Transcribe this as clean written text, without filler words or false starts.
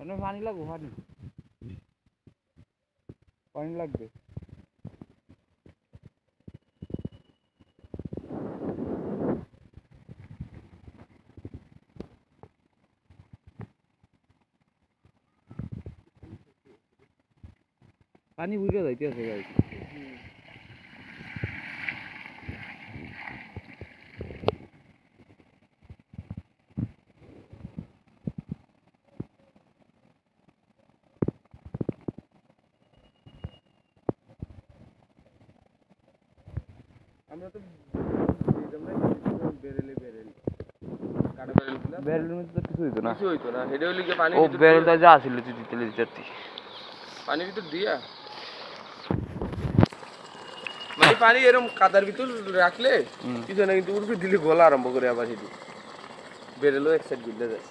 পানি লাগবে পানি পানি লাগবে পানি বুঝে যাইতেছে গাইস আমরা তো বেরেলের মধ্যে তো কিছু হইতো না কিছু হইতো না হেডে হইলে পানি ও বেরেলটা যা ছিল তুই দিতে দিতে পানির ভিতর দিয়া মানে পানি এরকম কাদার ভিতর রাখলে কিছু না কিন্তু উড়ে দিলে গলা আরম্ভ করে আবার হেঁটে বেরেলো এক সাইড বিলে যায়